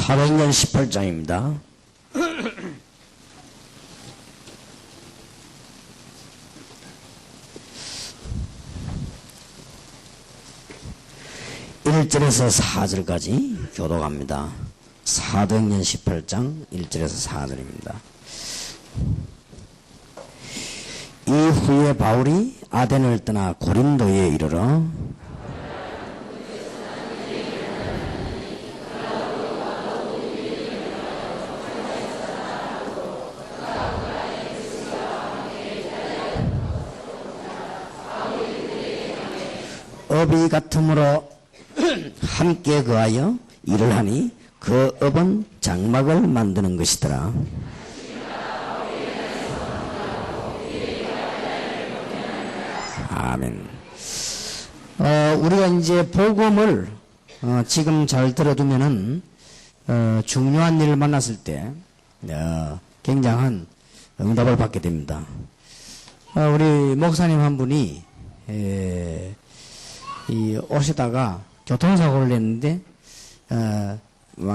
사도행전 18장입니다. (1절에서) (4절까지) 교독합니다. 사도행전 18장 1절에서 4절입니다. 이후에 바울이 아덴을 떠나 고린도에 이르러 업이 같으므로 함께 거하여 일을 하니 그 업은 장막을 만드는 것이더라. 아멘. 우리가 이제 복음을 지금 잘 들어두면은 중요한 일을 만났을 때 굉장한 응답을 받게 됩니다. 우리 목사님 한 분이 오시다가 교통사고를 냈는데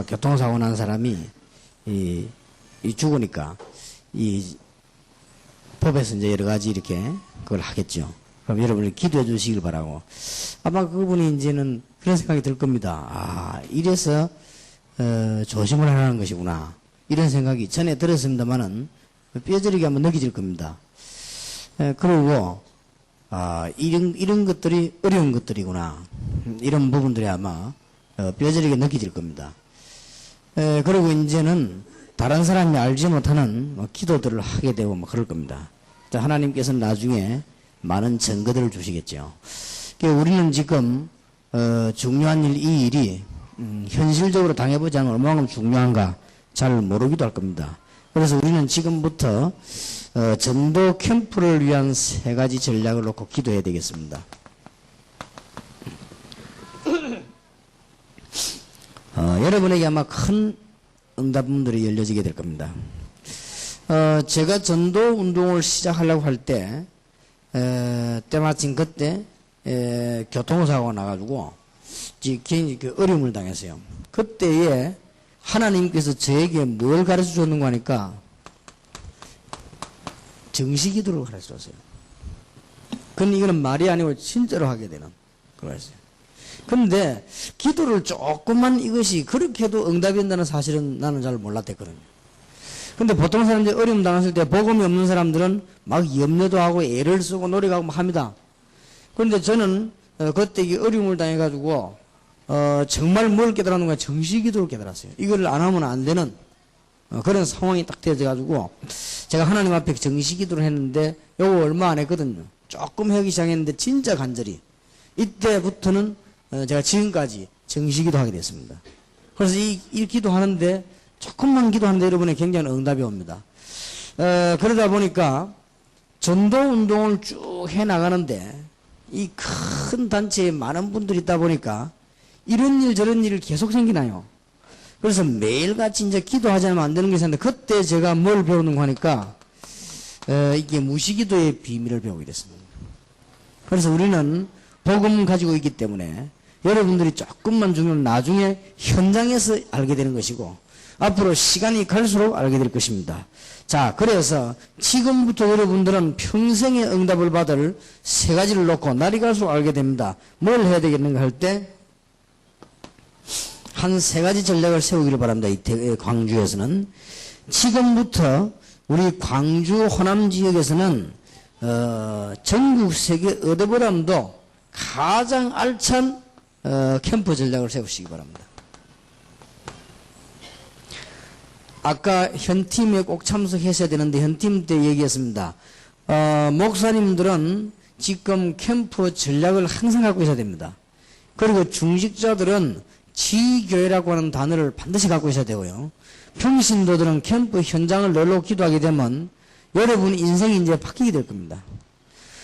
교통사고 난 사람이 죽으니까 법에서 이제 여러 가지 이렇게 그걸 하겠죠. 그럼 여러분이 기도해 주시길 바라고. 아마 그분이 이제는 그런 생각이 들 겁니다. 이래서 조심을 하라는 것이구나, 이런 생각이 전에 들었습니다만은 뼈저리게 한번 느껴질 겁니다. 그리고 이런 것들이 어려운 것들이구나, 이런 부분들이 아마 뼈저리게 느껴질 겁니다. 그리고 이제는 다른 사람이 알지 못하는 기도들을 하게 되고 그럴 겁니다. 하나님께서는 나중에 많은 증거들을 주시겠죠. 우리는 지금 중요한 일, 이 일이 현실적으로 당해보지 않으면 얼마나 중요한가 잘 모르기도 할 겁니다. 그래서 우리는 지금부터 전도 캠프를 위한 3가지 전략을 놓고 기도해야 되겠습니다. 여러분에게 아마 큰 응답문들이 열려지게 될 겁니다. 제가 전도 운동을 시작하려고 할 때 때마침 그때 교통사고가 나가지고 굉장히 어려움을 당했어요. 그때에 하나님께서 저에게 뭘 가르쳐 줬는가 하니까 정시기도를 가르쳐 줬어요. 근데 이거는 말이 아니고 진짜로 하게 되는 그거였어요. 근데 기도를 조금만 이것이 그렇게 해도 응답이 된다는 사실은 나는 잘 몰랐댔거든요. 근데 보통 사람들이 어려움 당했을 때 복음이 없는 사람들은 막 염려도 하고 애를 쓰고 노력하고 막 합니다. 그런데 저는 그때 이 어려움을 당해가지고 정말 뭘 깨달았는 거야? 정시기도를 깨달았어요. 이걸 안 하면 안 되는 그런 상황이 딱 되어져가지고 제가 하나님 앞에 정시기도를 했는데 요거 얼마 안 했거든요. 조금 하기 시작했는데 진짜 간절히 이때부터는 제가 지금까지 정시기도 하게 됐습니다. 그래서 이 기도하는데 조금만 기도하는데 여러분의 굉장한 응답이 옵니다. 그러다 보니까 전도 운동을 쭉 해나가는데 이 큰 단체에 많은 분들이 있다 보니까 이런 일 저런 일이 계속 생기나요. 그래서 매일같이 이제 기도하지 않으면 안 되는 게 있었는데 그때 제가 뭘 배우는가 하니까 이게 무시기도의 비밀을 배우게 됐습니다. 그래서 우리는 복음 가지고 있기 때문에 여러분들이 조금만 주면 나중에 현장에서 알게 되는 것이고 앞으로 시간이 갈수록 알게 될 것입니다. 자, 그래서 지금부터 여러분들은 평생의 응답을 받을 3가지를 놓고 날이 갈수록 알게 됩니다. 뭘 해야 되겠는가 할 때 한 3가지 전략을 세우기를 바랍니다. 이 광주에서는 지금부터 우리 광주 호남 지역에서는 전국 세계 어디보다도 가장 알찬 캠프 전략을 세우시기 바랍니다. 아까 현팀에 꼭 참석하셔야 되는데 현팀 때 얘기했습니다. 목사님들은 지금 캠프 전략을 항상 갖고 있어야 됩니다. 그리고 중직자들은 지교회라고 하는 단어를 반드시 갖고 있어야 되고요. 평신도들은 캠프 현장을 널로 기도하게 되면 여러분의 인생이 이제 바뀌게 될 겁니다.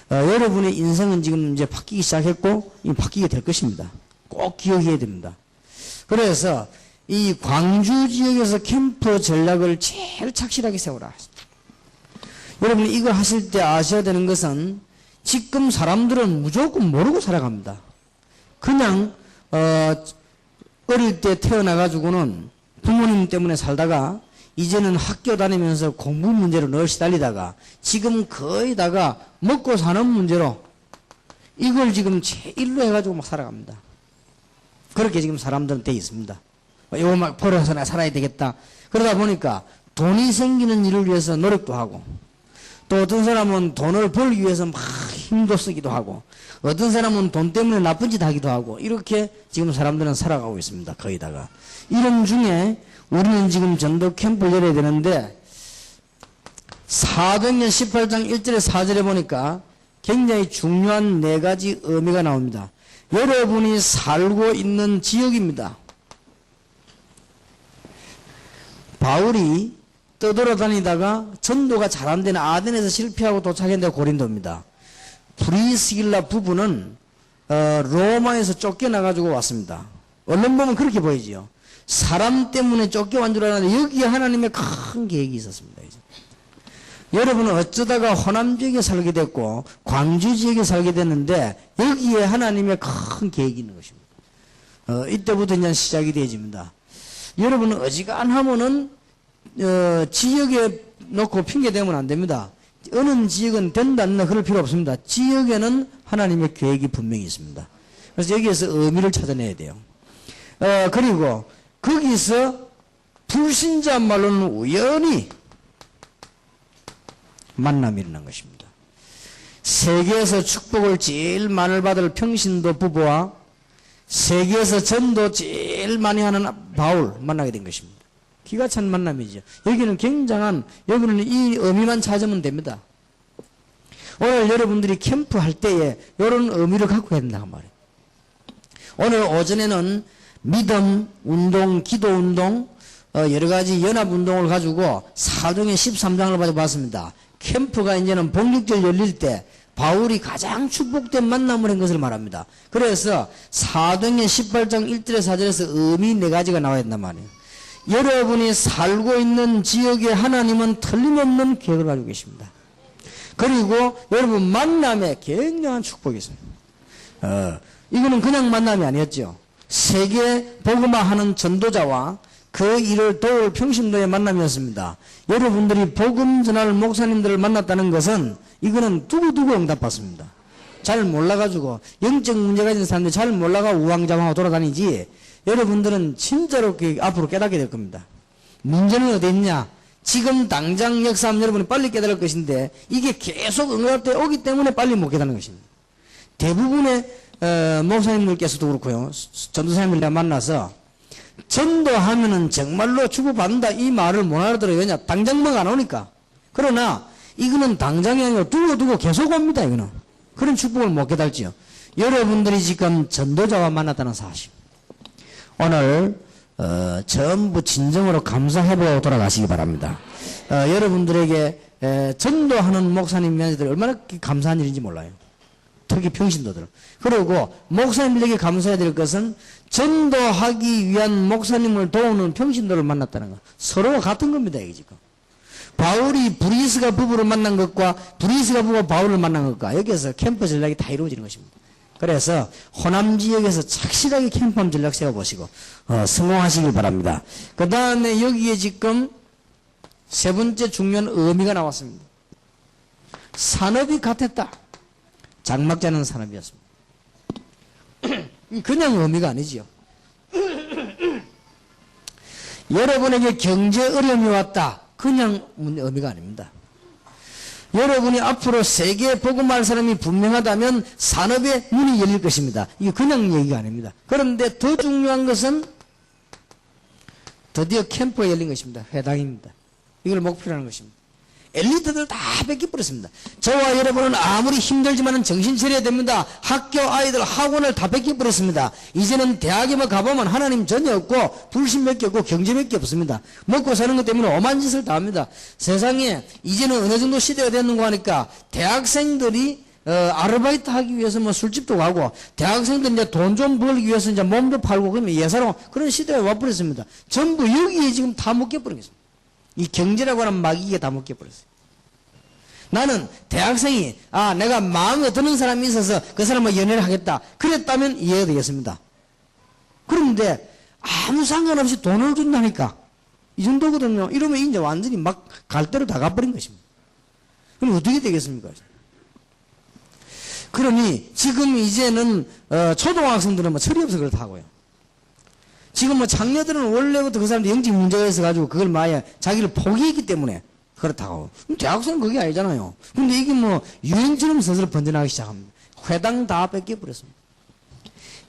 여러분의 인생은 지금 이제 바뀌기 시작했고 바뀌게 될 것입니다. 꼭 기억해야 됩니다. 그래서 이 광주 지역에서 캠프 전략을 제일 착실하게 세우라. 여러분 이거 하실 때 아셔야 되는 것은 지금 사람들은 무조건 모르고 살아갑니다. 그냥 어릴 때 태어나가지고는 부모님 때문에 살다가 이제는 학교 다니면서 공부 문제로 늘 시달리다가 지금 거의 다가 먹고 사는 문제로 이걸 지금 제1로 해가지고 막 살아갑니다. 그렇게 지금 사람들은 돼 있습니다. 이거 막 벌어서 내가 살아야 되겠다. 그러다 보니까 돈이 생기는 일을 위해서 노력도 하고, 또 어떤 사람은 돈을 벌기 위해서 막 힘도 쓰기도 하고, 어떤 사람은 돈 때문에 나쁜 짓 하기도 하고, 이렇게 지금 사람들은 살아가고 있습니다. 거의다가. 이런 중에 우리는 지금 전도 캠프를 열어야 되는데, 사도행전 18장 1절에 4절에 보니까 굉장히 중요한 4가지 의미가 나옵니다. 여러분이 살고 있는 지역입니다. 바울이 떠돌아다니다가 전도가 잘 안 되는 아덴에서 실패하고 도착했는데 고린도입니다. 브리스길라 부부는 로마에서 쫓겨나가지고 왔습니다. 얼른 보면 그렇게 보이지요. 사람 때문에 쫓겨온 줄 알았는데 여기에 하나님의 큰 계획이 있었습니다. 이제. 여러분은 어쩌다가 호남 지역에 살게 됐고 광주 지역에 살게 됐는데 여기에 하나님의 큰 계획이 있는 것입니다. 이때부터 이제 시작이 되어집니다. 여러분은 어지간하면은 지역에 놓고 핑계대면 안 됩니다. 어느 지역은 된다 안 된다 그럴 필요 없습니다. 지역에는 하나님의 계획이 분명히 있습니다. 그래서 여기에서 의미를 찾아내야 돼요. 그리고 거기서 불신자 말로는 우연히 만남이 일어난 것입니다. 세계에서 축복을 제일 많이 받을 평신도 부부와 세계에서 전도 제일 많이 하는 바울 만나게 된 것입니다. 기가 찬 만남이죠. 여기는 굉장한, 여기는 이 의미만 찾으면 됩니다. 오늘 여러분들이 캠프 할 때에 이런 의미를 갖고 해야 된다고 말이에요. 오늘 오전에는 믿음 운동, 기도 운동, 여러 가지 연합 운동을 가지고 사도행전 13장을 가지고 봤습니다. 캠프가 이제는 복육절 열릴 때 바울이 가장 축복된 만남을 한 것을 말합니다. 그래서 사도행전 18장 1절에 4절에서 의미 4가지가 나와야 된단 말이에요. 여러분이 살고 있는 지역에 하나님은 틀림없는 계획을 가지고 계십니다. 그리고 여러분 만남에 굉장한 축복이 있습니다. 이거는 그냥 만남이 아니었죠. 세계 복음화하는 전도자와 그 일을 도울 평신도의 만남이었습니다. 여러분들이 복음 전할 목사님들을 만났다는 것은 이거는 두고두고 응답받습니다. 잘 몰라가지고 영적 문제가 있는 사람들이 잘 몰라가 우왕좌왕하고 돌아다니지 여러분들은 진짜로 앞으로 깨닫게 될 겁니다. 문제는 어디 있냐? 지금 당장 역사하면 여러분이 빨리 깨달을 것인데 이게 계속 응답돼 오기 때문에 빨리 못 깨닫는 것입니다. 대부분의 목사님들께서도 그렇고요. 전도사님을 내가 만나서 전도하면은 정말로 축복받는다 이 말을 못 알아들어요. 왜냐? 당장 뭐가 안 오니까. 그러나 이거는 당장이 아니고 두고두고 계속 옵니다. 이거는. 그런 축복을 못 깨달지요. 여러분들이 지금 전도자와 만났다는 사실. 오늘 전부 진정으로 감사해보고 돌아가시기 바랍니다. 여러분들에게 전도하는 목사님 면세들이 얼마나 감사한 일인지 몰라요. 특히 평신도들. 그리고 목사님들에게 감사해야 될 것은 전도하기 위한 목사님을 도우는 평신도를 만났다는 것. 서로가 같은 겁니다. 이게 지금. 바울이 브리스가 부부를 만난 것과 브리스가 부부가 바울을 만난 것과 여기에서 캠프 전략이 다 이루어지는 것입니다. 그래서 호남 지역에서 착실하게 캠프 전략 세워보시고 성공하시길 바랍니다. 그 다음에 여기에 지금 세 번째 중요한 의미가 나왔습니다. 산업이 같았다. 장막자는 산업이었습니다. 그냥 의미가 아니지요. 여러분에게 경제 어려움이 왔다. 그냥 의미가 아닙니다. 여러분이 앞으로 세계에 복음할 사람이 분명하다면 산업의 문이 열릴 것입니다. 이게 그냥 얘기가 아닙니다. 그런데 더 중요한 것은 드디어 캠프가 열린 것입니다. 회당입니다. 이걸 목표로 하는 것입니다. 엘리트들 다 뺏겨버렸습니다. 저와 여러분은 아무리 힘들지만 정신 차려야 됩니다. 학교 아이들 학원을 다 뺏겨버렸습니다. 이제는 대학에만 가보면 하나님 전혀 없고 불신밖에 없고 경제밖에 없습니다. 먹고 사는 것 때문에 오만 짓을 다 합니다. 세상에 이제는 어느 정도 시대가 됐는가 하니까 대학생들이 아르바이트 하기 위해서 뭐 술집도 가고 대학생들 이제 돈 좀 벌기 위해서 이제 몸도 팔고 그러면 예사로 그런 시대가 와버렸습니다. 전부 여기에 지금 다 묶여버린 것입니다. 이 경제라고 하는 마귀가 다 묶여버렸어요. 나는 대학생이 내가 마음에 드는 사람이 있어서 그 사람과 연애를 하겠다. 그랬다면 이해가 되겠습니다. 그런데 아무 상관없이 돈을 준다니까 이 정도거든요. 이러면 이제 완전히 막 갈 대로 다 가버린 것입니다. 그럼 어떻게 되겠습니까? 그러니 지금 이제는 초등학생들은 뭐 철이 없어 그렇다고요. 지금 뭐 장녀들은 원래부터 그 사람들 영적 문제가 있어가지고 그걸 마야 자기를 포기했기 때문에 그렇다고. 대학생은 그게 아니잖아요. 근데 이게 뭐 유행처럼 스스로 번져나가기 시작합니다. 회당 다 뺏겨버렸습니다.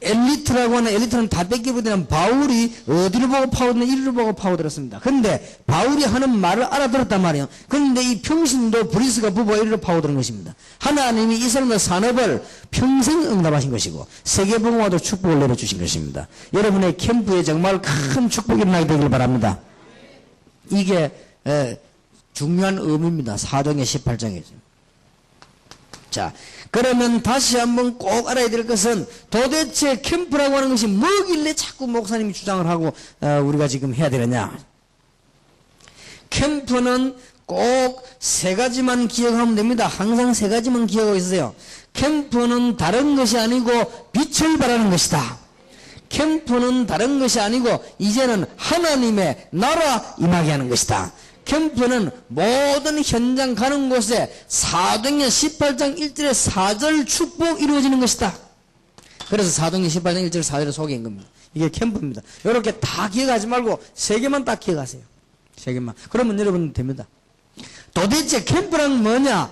엘리트라고 하는 엘리트는 다 뺏겨버리는 바울이 어디를 보고 파고드는 이리를 보고 파고들었습니다. 근데 바울이 하는 말을 알아들었단 말이에요. 근데 이 평신도 브리스가 부부가 이리로 파고드는 것입니다. 하나님이 이 사람들 산업을 평생 응답하신 것이고 세계복음화도 축복을 내려주신 것입니다. 여러분의 캠프에 정말 큰 축복이 일어나게 되길 바랍니다. 이게 중요한 의미입니다. 사도행전 18장이죠. 자, 그러면 다시 한번 꼭 알아야 될 것은 도대체 캠프라고 하는 것이 뭐길래 자꾸 목사님이 주장을 하고 우리가 지금 해야 되느냐. 캠프는 꼭 세 가지만 기억하면 됩니다. 항상 세 가지만 기억하고 있으세요. 캠프는 다른 것이 아니고 빛을 발하는 것이다. 캠프는 다른 것이 아니고 이제는 하나님의 나라 임하게 하는 것이다. 캠프는 모든 현장 가는 곳에 사도행전 18장 1절에 4절 축복 이루어지는 것이다. 그래서 사도행전 18장 1절 4절을 소개한 겁니다. 이게 캠프입니다. 이렇게 다 기억하지 말고 세 개만 딱 기억하세요. 세 개만. 그러면 여러분 됩니다. 도대체 캠프란 뭐냐?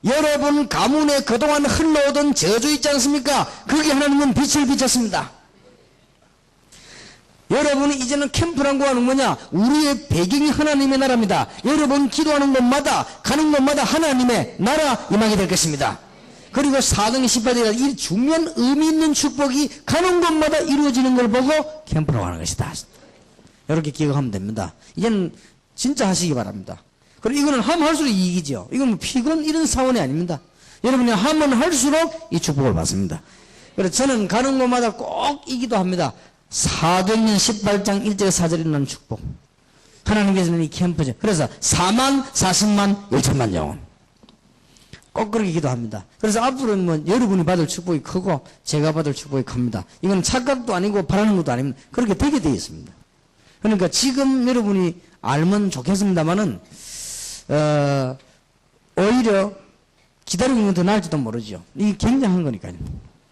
여러분 가문에 그동안 흘러오던 저주 있지 않습니까? 그게 하나님은 빛을 비쳤습니다. 여러분이 이제는 캠프라고 하는 뭐냐? 우리의 배경이 하나님의 나라입니다. 여러분 기도하는 곳마다 가는 곳마다 하나님의 나라 임하게 될 것입니다. 그리고 사도행전 18장에 이 중요한 의미 있는 축복이 가는 곳마다 이루어지는 걸 보고 캠프라고 하는 것이다. 이렇게 기억하면 됩니다. 이제는 진짜 하시기 바랍니다. 그리고 이거는 하면 할수록 이익이죠. 이건 뭐 피곤 이런 사원이 아닙니다. 여러분이 하면 할수록 이 축복을 받습니다. 그래서 저는 가는 곳마다 꼭 이 기도합니다. 사도행전 18장 1절 4절에 있는 축복. 하나님께서는 이 캠프죠. 그래서 4만 40만 1천만 영혼. 꼭 그렇게 기도합니다. 그래서 앞으로는 뭐 여러분이 받을 축복이 크고 제가 받을 축복이 큽니다. 이건 착각도 아니고 바라는 것도 아닙니다. 그렇게 되게 되어 있습니다. 그러니까 지금 여러분이 알면 좋겠습니다만은 오히려 기다리고 있는 더 나을지도 모르죠. 이게 굉장한 거니까요.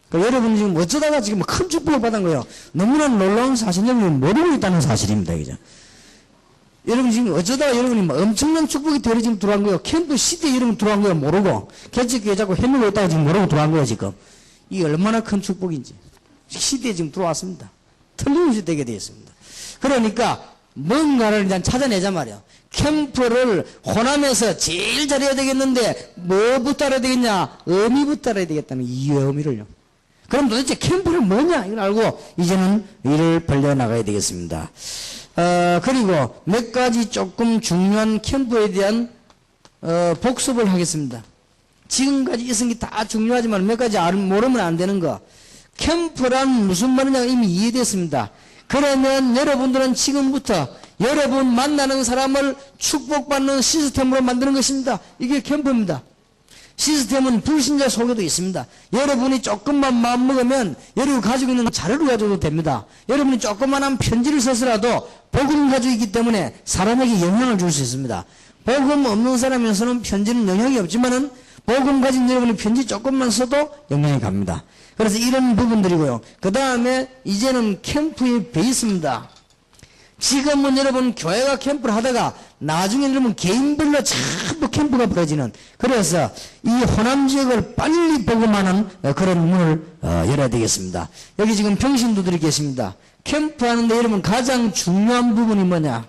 그러니까 여러분이 지금 어쩌다가 지금 큰 축복을 받은 거예요. 너무나 놀라운 사실, 여러분이 모르고 있다는 사실입니다. 그죠? 여러분 지금 어쩌다가 여러분이 뭐 엄청난 축복이 되어 지금 들어간 거예요. 캠프 시대에 여러분 들어간 거예요. 모르고. 개척교회 자꾸 해놓고 있다가 지금 모르고 들어간 거예요. 지금. 이게 얼마나 큰 축복인지. 시대에 지금 들어왔습니다. 틀림없이 되게 되었습니다. 그러니까 뭔가를 일단 찾아내자 말이에요. 캠프를 호남에서 제일 잘해야 되겠는데 뭐부터 알아야 되겠냐? 의미부터 알아야 되겠다는 이 의미를요. 그럼 도대체 캠프는 뭐냐? 이걸 알고 이제는 일을 벌려나가야 되겠습니다. 그리고 몇 가지 조금 중요한 캠프에 대한 복습을 하겠습니다. 지금까지 있은 게 다 중요하지만 몇 가지 모르면 안 되는 거. 캠프란 무슨 말이냐 이미 이해됐습니다. 그러면 여러분들은 지금부터 여러분 만나는 사람을 축복받는 시스템으로 만드는 것입니다. 이게 캠프입니다. 시스템은 불신자 속에도 있습니다. 여러분이 조금만 마음먹으면 여러분 가지고 있는 자료를 가져도 됩니다. 여러분이 조그만한 편지를 써서라도 복음 가지고 있기 때문에 사람에게 영향을 줄 수 있습니다. 복음 없는 사람에서는 편지는 영향이 없지만은 복음 가진 여러분이 편지 조금만 써도 영향이 갑니다. 그래서 이런 부분들이고요. 그 다음에 이제는 캠프의 베이스입니다. 지금은 여러분 교회가 캠프를 하다가 나중에 여러분 개인별로 전부 캠프가 벌어지는, 그래서 이 호남 지역을 빨리 복음하는 그런 문을 열어야 되겠습니다. 여기 지금 평신도들이 계십니다. 캠프 하는데 여러분 가장 중요한 부분이 뭐냐?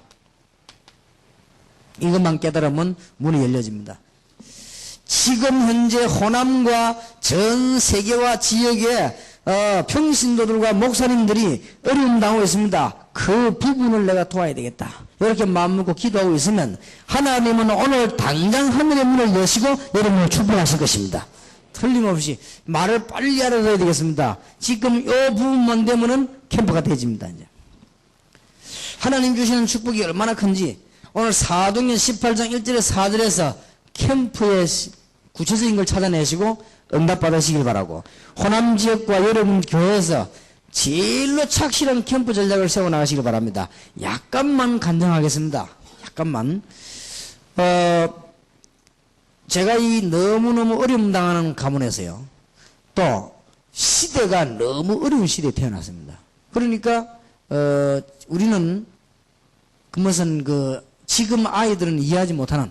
이것만 깨달으면 문이 열려집니다. 지금 현재 호남과 전 세계와 지역의 평신도들과 목사님들이 어려움 당하고 있습니다. 그 부분을 내가 도와야 되겠다. 이렇게 마음먹고 기도하고 있으면 하나님은 오늘 당장 하늘의 문을 여시고 여러분을 축복하실 것입니다. 틀림없이 말을 빨리 알아둬야 되겠습니다. 지금 이 부분만 되면은 캠프가 되집니다. 이제 하나님 주시는 축복이 얼마나 큰지 오늘 사도행전 18장 1절에 4절에서 캠프의 구체적인 걸 찾아내시고 응답받으시길 바라고, 호남 지역과 여러분 교회에서 제일로 착실한 캠프 전략을 세워나가시길 바랍니다. 약간만 간증하겠습니다. 약간만. 제가 이 너무너무 어려움 당하는 가문에서요. 또 시대가 너무 어려운 시대에 태어났습니다. 그러니까 우리는 그것은 지금 아이들은 이해하지 못하는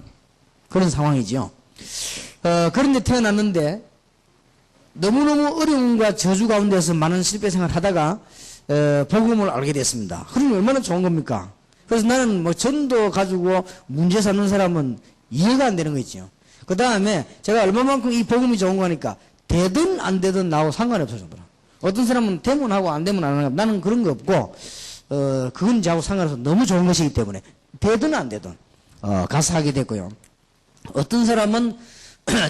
그런 상황이죠. 그런데 태어났는데 너무너무 어려움과 저주 가운데서 많은 실패 생활을 하다가 복음을 알게 됐습니다. 그러면 얼마나 좋은 겁니까? 그래서 나는 뭐 전도 가지고 문제 삼는 사람은 이해가 안 되는 거 있죠. 그 다음에 제가 얼마만큼 이 복음이 좋은 거니까 되든 안 되든 나하고 상관이 없어 정도라. 어떤 사람은 되면 하고 안 되면 안 하고 나는 그런 거 없고 그건 저하고 상관없어. 너무 좋은 것이기 때문에 되든 안 되든 가서 하게 됐고요. 어떤 사람은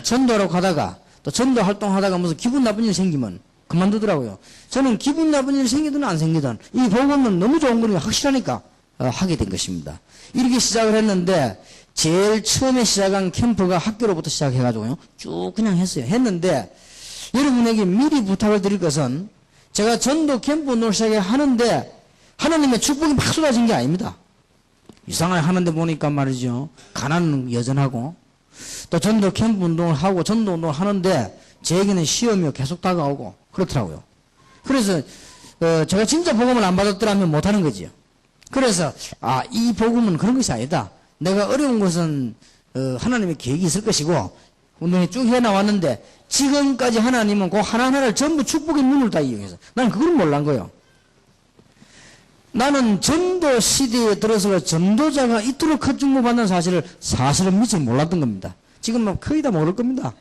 전도로 가다가 또 전도 활동하다가 무슨 기분 나쁜 일 생기면 그만두더라고요. 저는 기분 나쁜 일 생기든 안 생기든 이 복음은 너무 좋은 거니까 확실하니까 하게 된 것입니다. 이렇게 시작을 했는데 제일 처음에 시작한 캠프가 학교로부터 시작해가지고요. 쭉 그냥 했어요. 했는데 여러분에게 미리 부탁을 드릴 것은 제가 전도 캠프 운동을 시작하는데 하나님의 축복이 막 쏟아진 게 아닙니다. 이상하게 하는데 보니까 말이죠. 가난은 여전하고 또 전도 캠프 운동을 하고 전도 운동을 하는데 제에게는 시험이 계속 다가오고 그렇더라고요. 그래서 제가 진짜 복음을 안 받았더라면 못하는 거지요. 그래서 이 복음은 그런 것이 아니다. 내가 어려운 것은 하나님의 계획이 있을 것이고 운동이 쭉 해나왔는데 지금까지 하나님은 그 하나하나를 전부 축복의 눈을 다 이용해서 나는 그걸 몰란 거예요. 나는 전도 시대에 들어서 전도자가 이토록 큰 축복 받는 사실은 미처 몰랐던 겁니다. 지금 막 거의 다 모를 겁니다.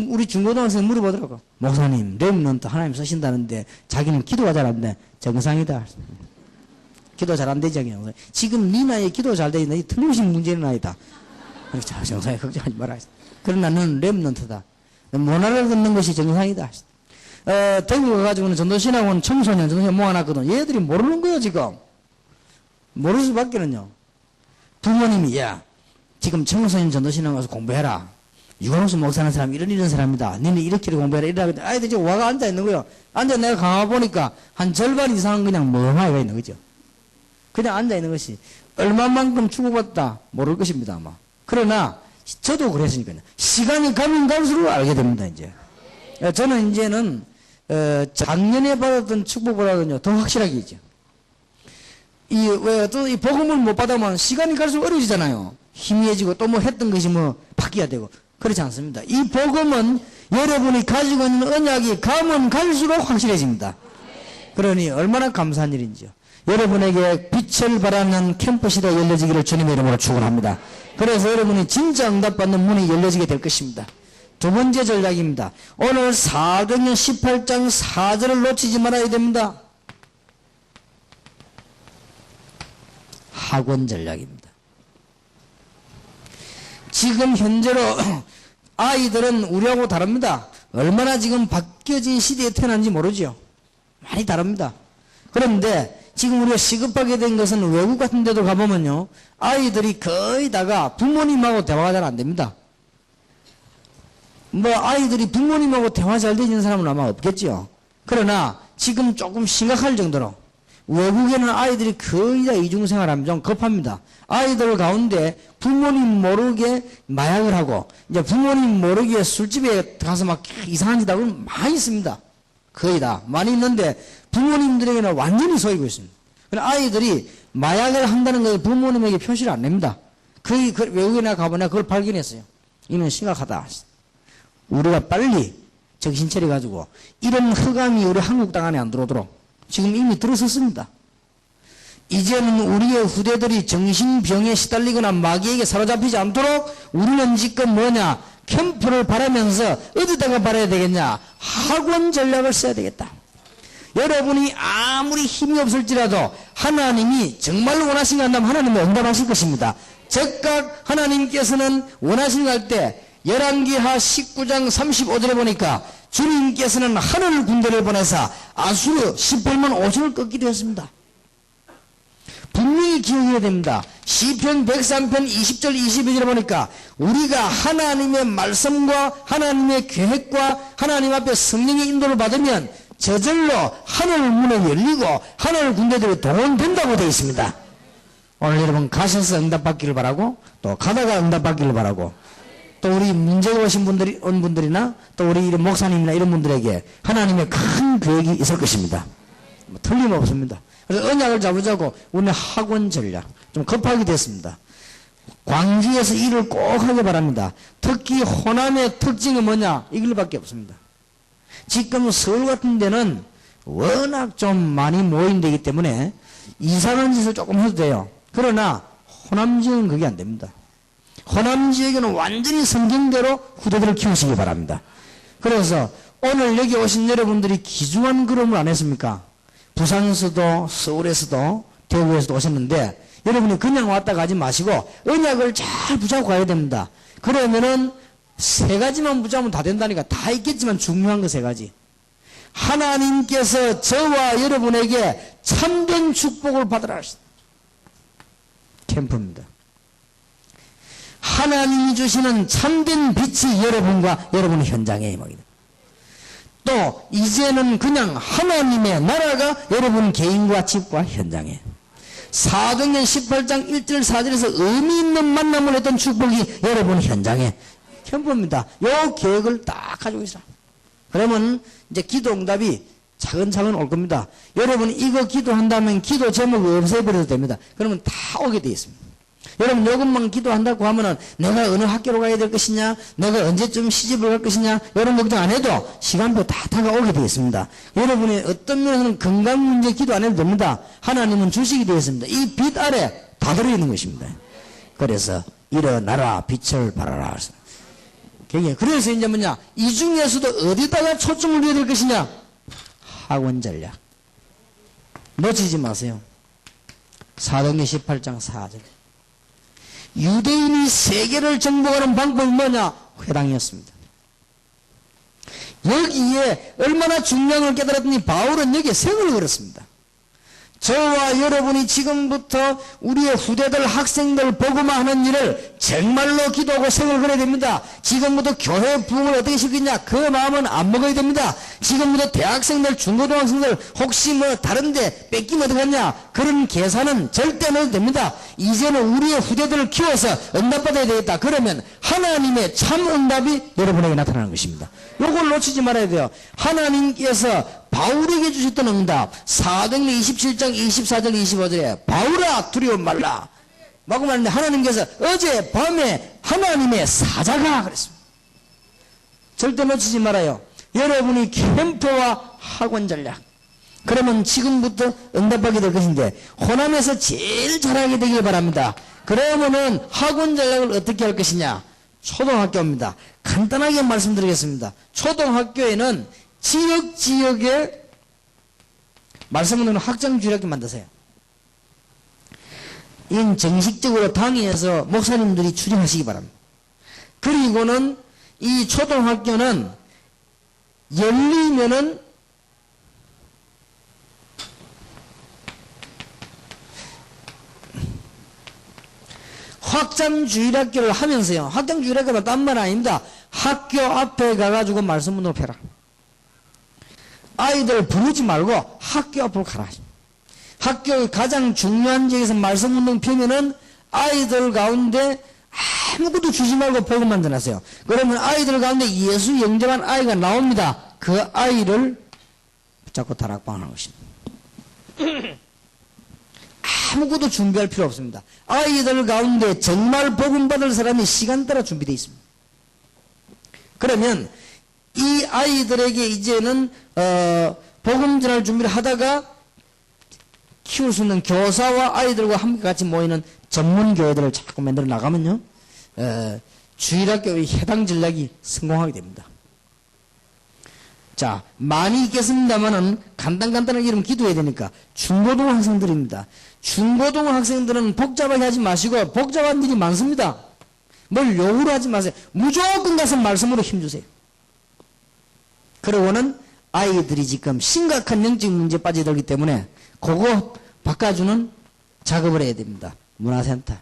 우리 중고등학생 물어보더라고. 목사님, 렘넌트 하나님 쓰신다는데 자기는 기도가 잘 안 돼. 정상이다. 기도 잘 안 되지. 지금 네 나이에 기도 잘 되지. 너 틀림없이 문제는 아니다. 정상에 걱정하지 마라. 그러나 너는 렘넌트다. 못 알아듣는 것이 정상이다. 대구 가가지고는 전도신학원 청소년 모아놨거든. 얘들이 모르는 거예요, 지금. 모를 수밖에는요. 부모님이, 야, 지금 청소년 전도신학원 가서 공부해라. 유관호수 목사하는 사람, 이런 사람이다. 너네 이렇게 공부해라. 이러다 아이들 지금 와가 앉아있는 거예요. 앉아 내가 가만 보니까 한 절반 이상은 그냥 멍하게 가 있는 거죠. 그냥 앉아있는 것이 얼마만큼 축복받다 모를 것입니다, 아마. 그러나, 저도 그랬으니까요. 시간이 가면 갈수록 알게 됩니다, 이제. 저는 이제는 작년에 받았던 축복보다는요 더 확실하게 있죠. 이 복음을 못 받으면 시간이 갈수록 어려워지잖아요. 희미해지고 또 뭐 했던 것이 뭐 바뀌어야 되고 그렇지 않습니다. 이 복음은 여러분이 가지고 있는 언약이 가면 갈수록 확실해집니다. 그러니 얼마나 감사한 일인지요. 여러분에게 빛을 발하는 캠프 시대가 열려지기를 주님의 이름으로 축원합니다. 그래서 여러분이 진짜 응답받는 문이 열려지게 될 것입니다. 두 번째 전략입니다. 오늘 사도행전 18장 4절을 놓치지 말아야 됩니다. 학원 전략입니다. 지금 현재로 아이들은 우리하고 다릅니다. 얼마나 지금 바뀌어진 시대에 태어난지 모르죠. 많이 다릅니다. 그런데 지금 우리가 시급하게 된 것은 외국 같은 데도 가보면요. 아이들이 거의 다가 부모님하고 대화가 잘 안 됩니다. 아이들이 부모님하고 대화 잘 되는 사람은 아마 없겠죠. 그러나 지금 조금 심각할 정도로 외국에는 아이들이 거의 다 이중생활하면 좀 급합니다. 아이들 가운데 부모님 모르게 마약을 하고 이제 부모님 모르게 술집에 가서 막 이상한 짓 하고 많이 있습니다. 거의 다 많이 있는데 부모님들에게는 완전히 속이고 있습니다. 그러나 아이들이 마약을 한다는 것을 부모님에게 표시를 안 냅니다. 거의 외국에 가보나 그걸 발견했어요. 이는 심각하다. 우리가 빨리 정신 차려가지고 이런 흑암이 우리 한국 땅 안에 안 들어오도록 지금 이미 들어섰습니다. 이제는 우리의 후대들이 정신병에 시달리거나 마귀에게 사로잡히지 않도록 우리는 지금 캠프를 바라면서 어디다가 바라야 되겠냐? 학원 전략을 써야 되겠다. 여러분이 아무리 힘이 없을지라도 하나님이 정말로 원하신 거 한다면 하나님은 응답하실 것입니다. 즉각 하나님께서는 원하신 거 할 때 열왕기하 19장 35절에 보니까 주님께서는 하늘 군대를 보내사 아수르 18만 5천을 꺾기도 했습니다. 분명히 기억해야 됩니다. 시편 103편 20절 22절에 보니까 우리가 하나님의 말씀과 하나님의 계획과 하나님 앞에 성령의 인도를 받으면 저절로 하늘 문이 열리고 하늘 군대들이 동원된다고 되어 있습니다. 오늘 여러분 가셔서 응답받기를 바라고, 또 가다가 응답받기를 바라고, 또 우리 문제가 오신 분들이나 또 우리 이런 목사님이나 이런 분들에게 하나님의 큰 계획이 있을 것입니다. 뭐 틀림없습니다. 그래서 언약을 잡으자고 우리는 학원 전략 좀 급하게 됐습니다. 광주에서 일을 꼭 하기 바랍니다. 특히 호남의 특징은 뭐냐? 이걸밖에 없습니다. 지금 서울 같은 데는 워낙 좀 많이 모인 데이기 때문에 이상한 짓을 조금 해도 돼요. 그러나 호남 지역은 그게 안 됩니다. 호남 지역에는 완전히 성경대로 후대들을 키우시기 바랍니다. 그래서 오늘 여기 오신 여러분들이 귀중한 걸음을 안 했습니까? 부산에서도 서울에서도 대구에서도 오셨는데 여러분이 그냥 왔다 가지 마시고 언약을 잘 붙잡고 가야 됩니다. 그러면은 세 가지만 붙잡으면 다 된다니까. 다 있겠지만 중요한 거 세 가지. 하나님께서 저와 여러분에게 참된 축복을 받으라 하셨다. 캠프입니다. 하나님이 주시는 참된 빛이 여러분과 여러분의 현장에 임하기다. 또 이제는 그냥 하나님의 나라가 여러분 개인과 집과 현장에. 사도행전 18장 1절 4절에서 의미 있는 만남을 했던 축복이 여러분 현장에 캠프입니다. 요 계획을 딱 가지고 있어라. 그러면 이제 기도 응답이 차근차근 올 겁니다. 여러분 이거 기도한다면 기도 제목 없애버려도 됩니다. 그러면 다 오게 되어 있습니다. 여러분 요것만 기도한다고 하면은 내가 어느 학교로 가야 될 것이냐, 내가 언제쯤 시집을 갈 것이냐, 이런 걱정 안 해도 시간표 다 다가오게 되어 있습니다. 여러분의 어떤 면에서는 건강 문제 기도 안 해도 됩니다. 하나님은 주식이 되어 있습니다. 이 빛 아래 다 들어있는 것입니다. 그래서 일어나라 빛을 발하라. 그래서 이제 뭐냐, 이 중에서도 어디다가 초점을 둬야 될 것이냐, 학원 전략 놓치지 마세요. 사도행전 18장 4절. 유대인이 세계를 정복하는 방법이 뭐냐? 회당이었습니다. 여기에 얼마나 중요한 걸 깨달았더니 바울은 여기에 생을 걸었습니다. 저와 여러분이 지금부터 우리의 후대들 학생들 복음화하는 일을 정말로 기도하고 생을 걸어야 됩니다. 지금부터 교회 부흥을 어떻게 시키냐, 그 마음은 안 먹어야 됩니다. 지금부터 대학생들 중고등학생들 혹시 뭐 다른데 뺏기면 어떡하냐, 그런 계산은 절대 넣어도 됩니다. 이제는 우리의 후대들을 키워서 응답받아야 되겠다. 그러면 하나님의 참 응답이 여러분에게 나타나는 것입니다. 요걸 놓치지 말아야 돼요. 하나님께서 바울에게 주셨던 응답, 사도행전 27장 24절 25절에 바울아 두려움 말라 라고 말했는데 하나님께서 어제 밤에 하나님의 사자가 그랬습니다. 절대 놓치지 말아요. 여러분이 캠프와 학원 전략, 그러면 지금부터 응답하게 될 것인데 호남에서 제일 잘하게 되길 바랍니다. 그러면은 학원 전략을 어떻게 할 것이냐, 초등학교입니다. 간단하게 말씀드리겠습니다. 초등학교에는 지역에 말씀드리는 학장주일학교 만드세요. 이건 정식적으로 당에서 목사님들이 추진하시기 바랍니다. 그리고는 이 초등학교는 열리면은 확장주일학교를 하면서요. 확장주일학교가 딴 말 아닙니다. 학교 앞에 가가지고 말씀 운동을 펴라. 아이들 부르지 말고 학교 앞으로 가라. 학교의 가장 중요한 지역에서 말씀 운동 펴면은 아이들 가운데 아무것도 주지 말고 복음만 전하세요. 그러면 아이들 가운데 예수 영접한 아이가 나옵니다. 그 아이를 붙잡고 다락방하는 것입니다. 아무것도 준비할 필요 없습니다. 아이들 가운데 정말 복음 받을 사람이 시간대로 준비되어 있습니다. 그러면 이 아이들에게 이제는 복음 전할 준비를 하다가 키울 수 있는 교사와 아이들과 함께 같이 모이는 전문 교회들을 자꾸 만들어 나가면요, 주일학교의 해당 전략이 성공하게 됩니다. 자, 많이 있겠습니다만은 간단하게 이름 기도해야 되니까 중고등 학생들입니다. 중고등 학생들은 복잡하게 하지 마시고 복잡한 일이 많습니다. 뭘 요구를 하지 마세요. 무조건 가서 말씀으로 힘주세요. 그러고는 아이들이 지금 심각한 영적 문제에 빠져들기 때문에 그거 바꿔주는 작업을 해야 됩니다. 문화센터.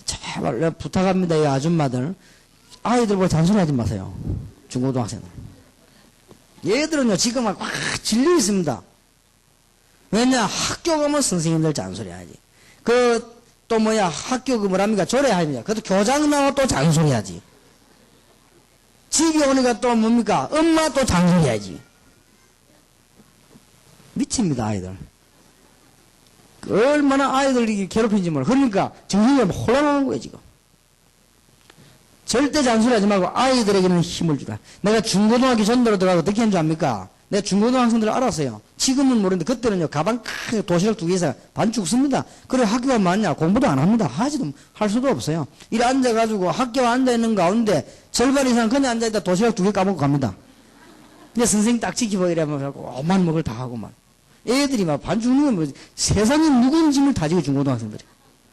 제발 부탁합니다. 이 아줌마들. 아이들 보고 잔소리하지 마세요. 중고등학생들. 얘들은요, 지금 막 질려 있습니다. 왜냐, 학교 가면 선생님들 잔소리 하지. 또 학교 뭐랍니까? 조례합니다. 그것도 교장 나와 또 잔소리 하지. 집에 오니까 또 뭡니까? 엄마 또 잔소리 하지. 미칩니다, 아이들. 얼마나 아이들이 괴롭힌지 몰라. 그러니까 정신이 혼란하는 거예요, 지금. 절대 잔소리하지 말고 아이들에게는 힘을 주라. 내가 중고등학교 전도로 들어가고 어떻게 한 줄 압니까? 내가 중고등학생들을 알았어요. 지금은 모르는데 그때는요, 가방 큰 도시락 2개에서 반 죽습니다. 그래 학교가 많냐? 공부도 안 합니다. 할 수도 없어요. 이래 앉아가지고 학교에 앉아있는 가운데 절반 이상 그냥 앉아있다 도시락 2개 까먹고 갑니다. 근데 선생님 딱 지키고 이러면 오만 먹을 다 하고 막. 애들이 막 반 죽는 건 뭐, 세상에 누군 짐을 다 지고 중고등학생들이.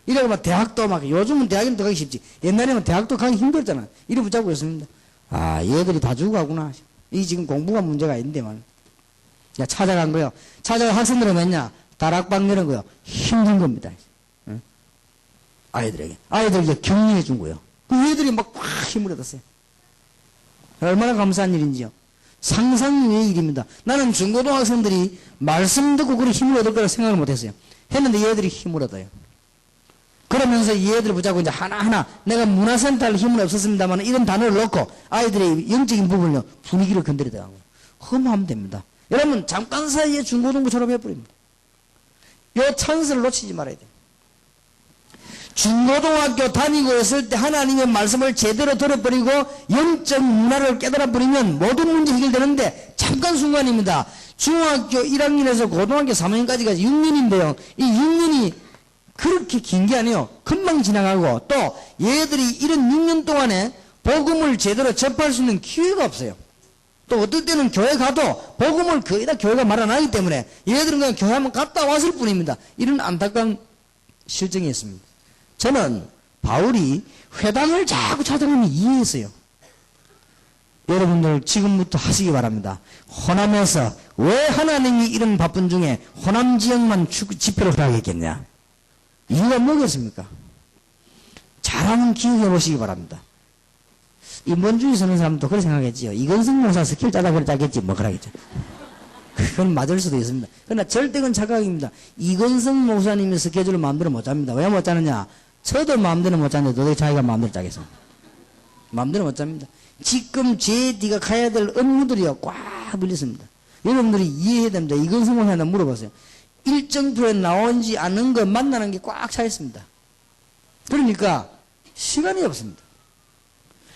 이래가 막 대학도 막, 요즘은 대학은 더 가기 쉽지. 옛날에는 대학도 가기 힘들잖아. 이래 붙잡고 있습니다. 아, 얘들이 다 죽어가구나. 이 지금 공부가 문제가 있는데만. 야, 찾아간 거요. 찾아간 학생들은 뭐냐? 다락방 이런 거요. 힘든 겁니다. 응? 아이들에게. 아이들에게 격려해 준 거요. 그 애들이 막 힘을 얻었어요. 얼마나 감사한 일인지요. 상상의 일입니다. 나는 중고등학생들이 말씀 듣고 그렇게 힘을 얻을 거라 생각을 못 했어요. 했는데 얘들이 힘을 얻어요. 그러면서 얘들을 붙잡고 이제 하나하나 내가 문화센터를 힘은 없었습니다만 이런 단어를 넣고 아이들의 영적인 부분을 분위기를 건드리더라고요. 험하면 됩니다. 여러분 잠깐 사이에 중고등부 졸업해버립니다. 요 찬스를 놓치지 말아야 돼요. 중고등학교 다니고 있을 때 하나님의 말씀을 제대로 들어버리고 영적 문화를 깨달아버리면 모든 문제 해결되는데 잠깐 순간입니다. 중학교 1학년에서 고등학교 3학년까지가 6년인데요. 이 6년이 그렇게 긴 게 아니에요. 금방 지나가고 또 얘들이 이런 6년 동안에 복음을 제대로 접할 수 있는 기회가 없어요. 또 어떨 때는 교회 가도 복음을 거의 다 교회가 말 안 하기 때문에 얘들은 그냥 교회 한번 갔다 왔을 뿐입니다. 이런 안타까운 실정이 있습니다. 저는 바울이 회당을 자꾸 찾아가면 이해했어요. 여러분들 지금부터 하시기 바랍니다. 호남에서 왜 하나님이 이런 바쁜 중에 호남 지역만 집회를 허락했겠냐? 이유가 뭐겠습니까? 잘하면 기억해 보시기 바랍니다. 인본주의 서는 사람도 그렇게 생각했지요. 이건승 목사 스킬 짜다 그래 짜겠지 뭐 그러겠죠. 그건 맞을 수도 있습니다. 그러나 절대 그건 착각입니다. 이건승 목사님의 스케줄을 마음대로 못 짭니다. 왜 못 짜느냐? 저도 마음대로 못 짜는데 도대체 자기가 마음대로 짜겠습니다. 마음대로 못 짭니다. 지금 네가 가야 될 업무들이요 꽉 밀렸습니다. 여러분들이 이해해야 됩니다. 이건승 목사님한테 물어보세요. 일정표에 나오지 않은 거 만나는 게 꽉 차 있습니다. 그러니까 시간이 없습니다.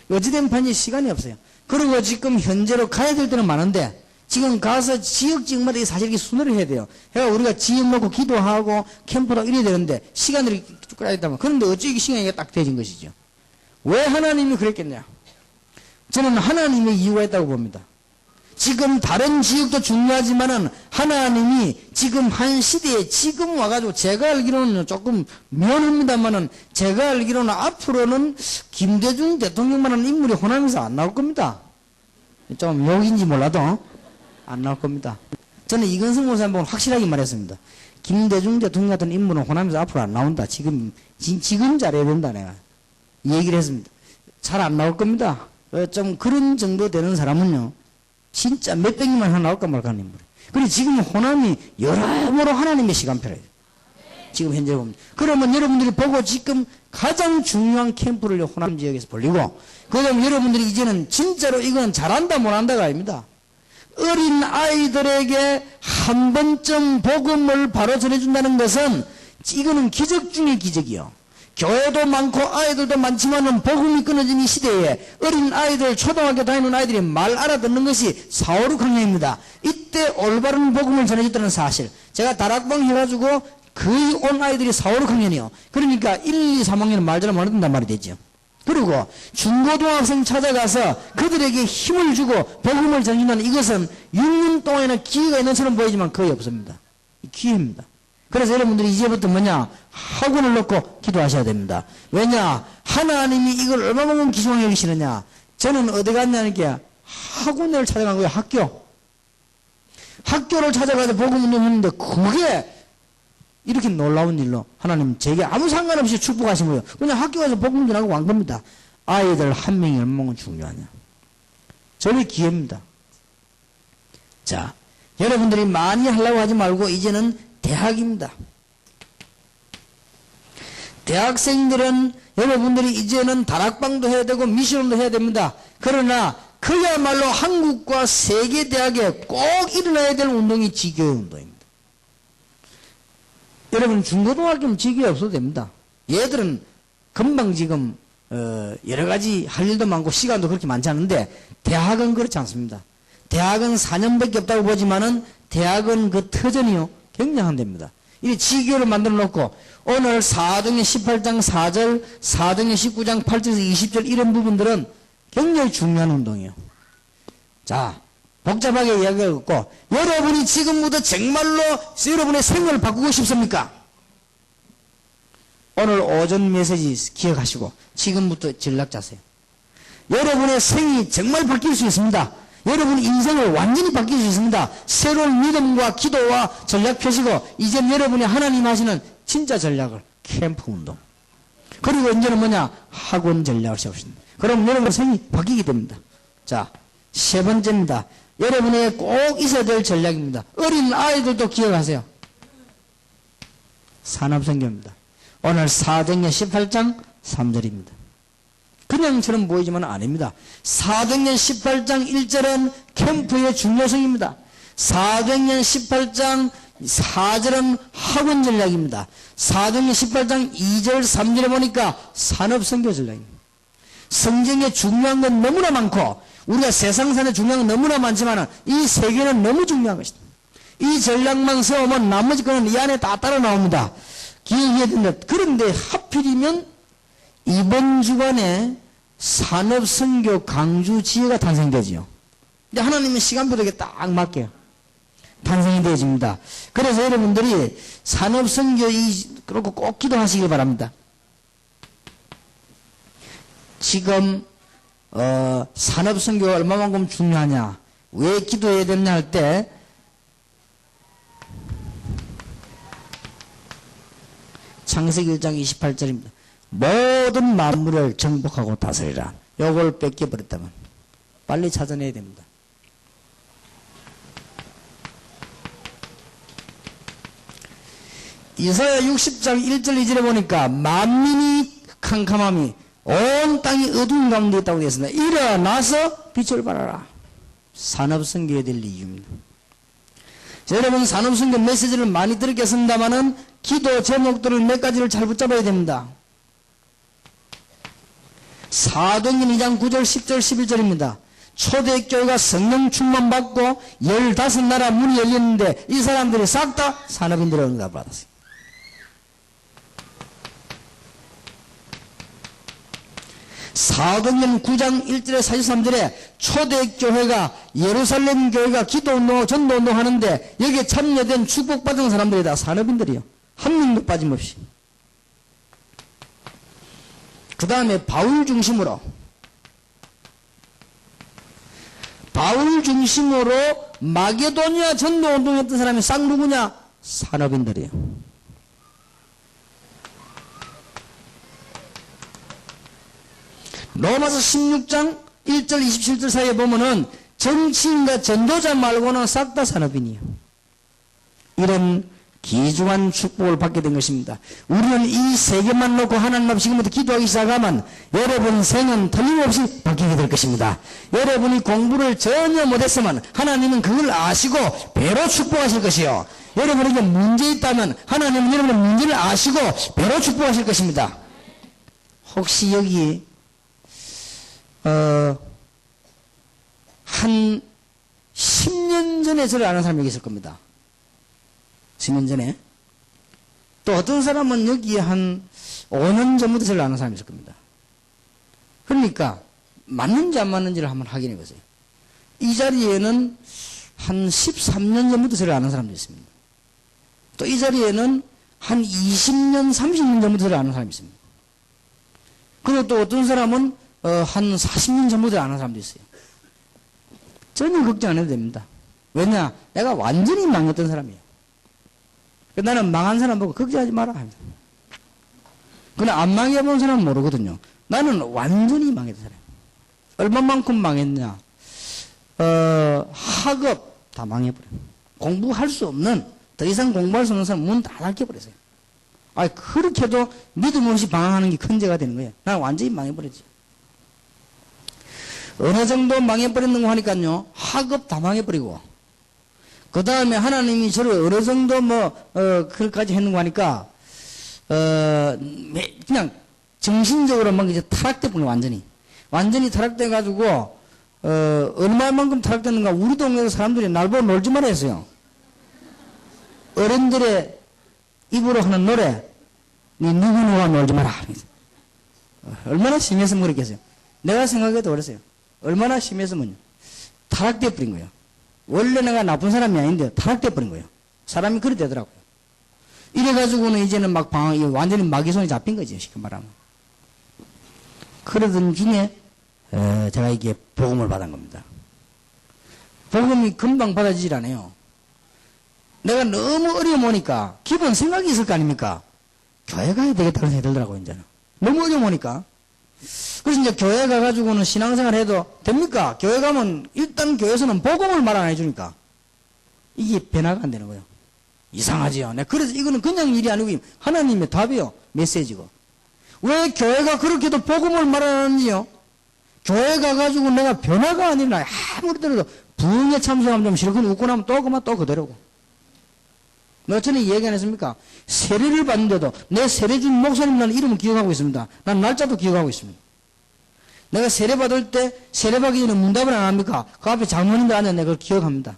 어찌된 판이 시간이 없어요. 그리고 지금 현재로 가야 될 때는 많은데 지금 가서 지역마다 사실 이게 순회를 해야 돼요. 그러니까 우리가 지역 놓고 기도하고 캠프도 이래야 되는데 시간들이 쭉 가야 된다면 그런데 어찌 이게 시간이 딱 되진 것이죠. 왜 하나님이 그랬겠냐? 저는 하나님의 이유가 있다고 봅니다. 지금 다른 지역도 중요하지만은 하나님이 지금 한 시대에 지금 와가지고 제가 알기로는 조금 미안합니다만은 제가 알기로는 앞으로는 김대중 대통령만한 인물이 호남에서 안 나올 겁니다. 좀 욕인지 몰라도 안 나올 겁니다. 저는 이건승 목사님 보고 확실하게 말했습니다. 김대중 대통령 같은 인물은 호남에서 앞으로 안 나온다. 지금 잘해야 된다 내가 이 얘기를 했습니다. 잘 안 나올 겁니다. 좀 그런 정도 되는 사람은요. 진짜 몇백 년만 하나 나올까 말까 하는 인물. 그리고 지금 호남이 여러모로 하나님의 시간표래요. 지금 현재 봅니다. 그러면 여러분들이 보고 지금 가장 중요한 캠프를 호남 지역에서 벌리고, 그다음 여러분들이 이제는 진짜로 이건 잘한다 못한다가 아닙니다. 어린 아이들에게 한 번쯤 복음을 바로 전해준다는 것은 이거는 기적 중의 기적이요. 교회도 많고 아이들도 많지만은 복음이 끊어진 이 시대에 어린 아이들, 초등학교 다니는 아이들이 말 알아듣는 것이 4, 5, 6학년입니다. 이때 올바른 복음을 전해줬다는 사실. 제가 다락방 해가지고 거의 온 아이들이 4, 5, 6학년이요. 그러니까 1, 2, 3학년은 말 잘 못한단 말이 되죠. 그리고 중고등학생 찾아가서 그들에게 힘을 주고 복음을 전해준다는 이것은 6년 동안에는 기회가 있는 것처럼 보이지만 거의 없습니다. 기회입니다. 그래서 여러분들이 이제부터 뭐냐? 학원을 놓고 기도하셔야 됩니다. 왜냐? 하나님이 이걸 얼마만큼 귀중하게 여기시느냐? 저는 어디 갔냐는 게 학원을 찾아간 거예요. 학교를 찾아가서 복음 운동했는데 그게 이렇게 놀라운 일로 하나님 제게 아무 상관없이 축복하신 거예요. 그냥 학교 가서 복음 운동하고 온 겁니다. 아이들 한 명이 얼마나 중요하냐? 저게 기회입니다. 자, 여러분들이 많이 하려고 하지 말고 이제는 대학입니다. 대학생들은 여러분들이 이제는 다락방도 해야 되고 미션도 해야 됩니다. 그러나 그야말로 한국과 세계 대학에 꼭 일어나야 될 운동이 지교육 운동입니다. 여러분 중고등학교는 지교육 없어도 됩니다. 얘들은 금방 지금 여러 가지 할 일도 많고 시간도 그렇게 많지 않은데 대학은 그렇지 않습니다. 대학은 4년밖에 없다고 보지만은 대학은 그 터전이요 굉장한 데입니다. 이 지교를 만들어 놓고 오늘 사도행전 18장 4절, 사도행전 19장 8절에서 20절 이런 부분들은 굉장히 중요한 운동이에요. 자, 복잡하게 이야기가 없고 여러분이 지금부터 정말로 여러분의 생활을 바꾸고 싶습니까? 오늘 오전 메시지 기억하시고 지금부터 전략 짜세요. 여러분의 생이 정말 바뀔 수 있습니다. 여러분 인생을 완전히 바뀔 수 있습니다. 새로운 믿음과 기도와 전략 펴시고 이제 여러분이 하나님 하시는 진짜 전략을 캠프 운동 그리고 이제는 뭐냐 학원 전략을 세우십니다. 그럼 여러분의 생이 바뀌게 됩니다. 자, 세 번째입니다. 여러분에게 꼭 있어야 될 전략입니다. 어린 아이들도 기억하세요. 산업선교입니다. 오늘 사도행전 18장 3절입니다. 그냥처럼 보이지만 아닙니다. 사도행전 18장 1절은 캠프의 중요성입니다. 사도행전 18장 4절은 학원 전략입니다. 사도행전 18장 2절 3절에 보니까 산업선교 전략입니다. 성경에 중요한 건 너무나 많고 우리가 세상산에 중요한 건 너무나 많지만 이 세 개는 너무 중요한 것입니다. 이 전략만 세우면 나머지 거는 이 안에 다 따라 나옵니다. 기억해야 된다. 그런데 하필이면 이번 주간에 산업선교 강주 지혜가 탄생되지요. 근데 하나님의 시간표에 딱 맞게 탄생이 되어집니다. 그래서 여러분들이 산업선교 그렇고 꼭 기도하시길 바랍니다. 지금 산업선교가 얼마만큼 중요하냐 왜 기도해야 되냐 할 때 창세기 1장 28절입니다. 모든 만물을 정복하고 다스리라. 요걸 뺏겨버렸다면 빨리 찾아내야 됩니다. 이사야 60장 1절 2절에 보니까 만민이 캄캄함이 온 땅이 어두운 가운데 있다고 되어 있습니다. 일어나서 빛을 발하라. 산업선교해야 될 이유입니다. 여러분 산업선교 메시지를 많이 들었겠습니다마는 기도 제목들을 몇 가지를 잘 붙잡아야 됩니다. 사도행전 2장 9절 10절 11절입니다. 초대교회가 성령 충만 받고 15나라 문이 열렸는데 이 사람들이 싹 다 산업인들의 응답을 받았어요. 사도행전 9장 1절에 43절에 초대교회가 예루살렘 교회가 기도운동, 전도운동 하는데 여기에 참여된 축복받은 사람들이 다 산업인들이요. 한 명도 빠짐없이. 그 다음에 바울 중심으로 마게도니아 전도운동했던 사람이 싹 누구냐? 산업인들이에요. 로마서 16장 1절 27절 사이에 보면은 정치인과 전도자 말고는 싹 다 산업인이에요. 이런 귀중한 축복을 받게 된 것입니다. 우리는 이 세 개만 놓고 하나님 앞에 지금부터 기도하기 시작하면 여러분 생은 틀림없이 바뀌게 될 것입니다. 여러분이 공부를 전혀 못했으면 하나님은 그걸 아시고 배로 축복하실 것이요. 여러분에게 문제 있다면 하나님은 여러분의 문제를 아시고 배로 축복하실 것입니다. 혹시 여기 한 10년 전에 저를 아는 사람이 있을 겁니다. 10년 전에. 또 어떤 사람은 여기에 한 5년 전부터 저를 아는 사람이 있을 겁니다. 그러니까 맞는지 안 맞는지를 한번 확인해 보세요. 이 자리에는 한 13년 전부터 저를 아는 사람도 있습니다. 또 이 자리에는 한 20년, 30년 전부터 저를 아는 사람이 있습니다. 그리고 또 어떤 사람은 한 40년 전부터 아는 사람도 있어요. 전혀 걱정 안 해도 됩니다. 왜냐? 내가 완전히 망했던 사람이에요. 나는 망한 사람 보고 걱정하지 마라 합니다. 그러나 안 망해본 사람은 모르거든요. 나는 완전히 망했던 사람이에요. 얼마만큼 망했냐? 학업, 다 망해버려요. 공부할 수 없는, 더 이상 공부할 수 없는 사람 문 다 닫혀버렸어요. 아, 그렇게도 믿음 없이 방황하는 게 큰 죄가 되는 거예요. 난 완전히 망해버렸지. 어느 정도 망해버렸는가 하니까요, 학업 다 망해버리고, 그 다음에 하나님이 저를 어느 정도 그까지 했는가 하니까, 그냥 정신적으로 막 이제 타락돼버려, 완전히. 완전히 타락돼가지고, 얼마만큼 타락됐는가, 우리 동네 사람들이 날 보고 놀지 마라 했어요. 어른들의 입으로 하는 노래, 니 누구누가 놀지 마라. 얼마나 심했으면 그랬겠어요. 내가 생각해도 그랬어요. 얼마나 심했으면 타락돼 버린 거예요. 원래 내가 나쁜 사람이 아닌데 타락돼 버린 거예요. 사람이 그래 되더라고요. 이래가지고는 이제는 막 완전히 마귀손에 잡힌 거지, 쉽게 말하면. 그러던 중에 제가 이게 복음을 받은 겁니다. 복음이 금방 받아지질 않아요. 내가 너무 어려우니까 기본 생각이 있을 거 아닙니까? 교회 가야 되겠다는 생각이 들더라고요, 이제는. 너무 어려우니까. 그래서 이제 교회 가가지고는 신앙생활 해도 됩니까? 교회 가면 일단 교회에서는 복음을 말 안 해주니까 이게 변화가 안 되는 거예요. 이상하지요. 그래서 이거는 그냥 일이 아니고 하나님의 답이요. 메시지고. 왜 교회가 그렇게도 복음을 말 안 하는지요? 교회 가가지고 내가 변화가 아니라 아무리 들어도 부흥에 참석하면 좀 싫고 웃고 나면 또 그만 또 그대로고. 내가 전에 얘기 안 했습니까? 세례를 받는데도 내 세례 준 목사님 난 이름을 기억하고 있습니다. 난 날짜도 기억하고 있습니다. 내가 세례 받을 때 세례 받기 전에 문답을 안 합니까? 그 앞에 장로님들 앉아 내가 그걸 기억합니다.